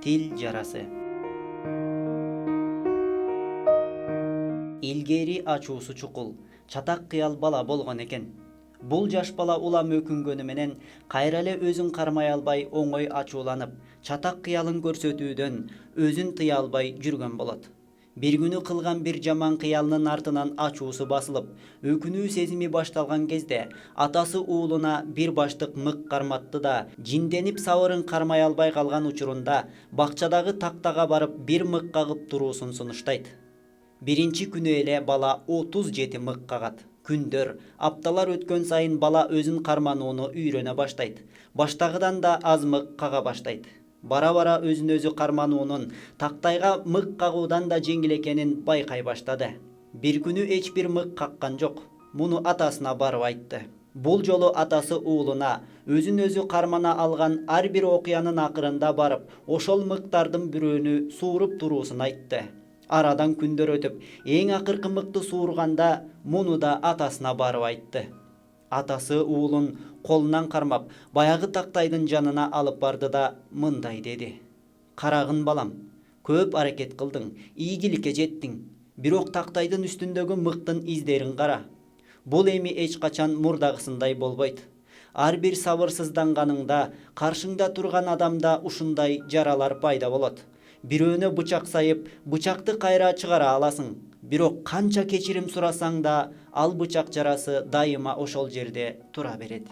тил жарасы. Илгери ачуусу чукул, чатак кыял бала болгон экен. Бул жаш бала улам өкүнгөнү менен кайра эле өзүн кармай албай оңой ачууланып, чатак кыялын көрсөтүүдөн өзүн тыя албай жүргөн болот. Бир күнү кылган бир жаман кыялынын артынан ачуусу басылып, өкүнүү сезими башталган кезде атасы уулуна бир баштык мык карматты да, жинденип сабырын кармай албай калган учурунда бакчадагы тактага барып бир мык кагып туруусун сунуштайт. Биринчи күнү эле бала 37 мык кагат. Күндөр, апталар өткөн сайын бала өзүн карманууну үйрөнө баштайт. Баштагыдан да аз мык кага баштайт. Бара-бара өзүн өзү кармануунун тактайга мык кагуудан да жеңил экенин байкай баштады. Бир күнү эч бир мык каккан жок. Муну атасына барып айтты. Бул жолу атасы уулуна өзүн өзү кармана алган ар бир окуянын акырында барып, ошол мыктардын бирөөнү сууруп туруусун айтты. Арадан күндөр өтүп, эң акыркы мыкты суурганда муну да атасына барып айтты. Атасы уулун колунан кармап, баягы тактайдын жанына алып барды да мындай деди. Карагын балам, көп аракет кылдың, ийгиликке жеттиң. Бирок тактайдын үстүндөгү мыктын издерин кара. Бул эми эч качан мурдагысындай болбойт. Ар бир сабырсызданганыңда каршыңда турган адамда ушундай жаралар пайда болот. Бирөөнө бычак сайып, бычакты кайра чыгара аласың. Бирок канча кечирим сурасаң да, ал бычак жарасы дайыма ошол жерде тура берет.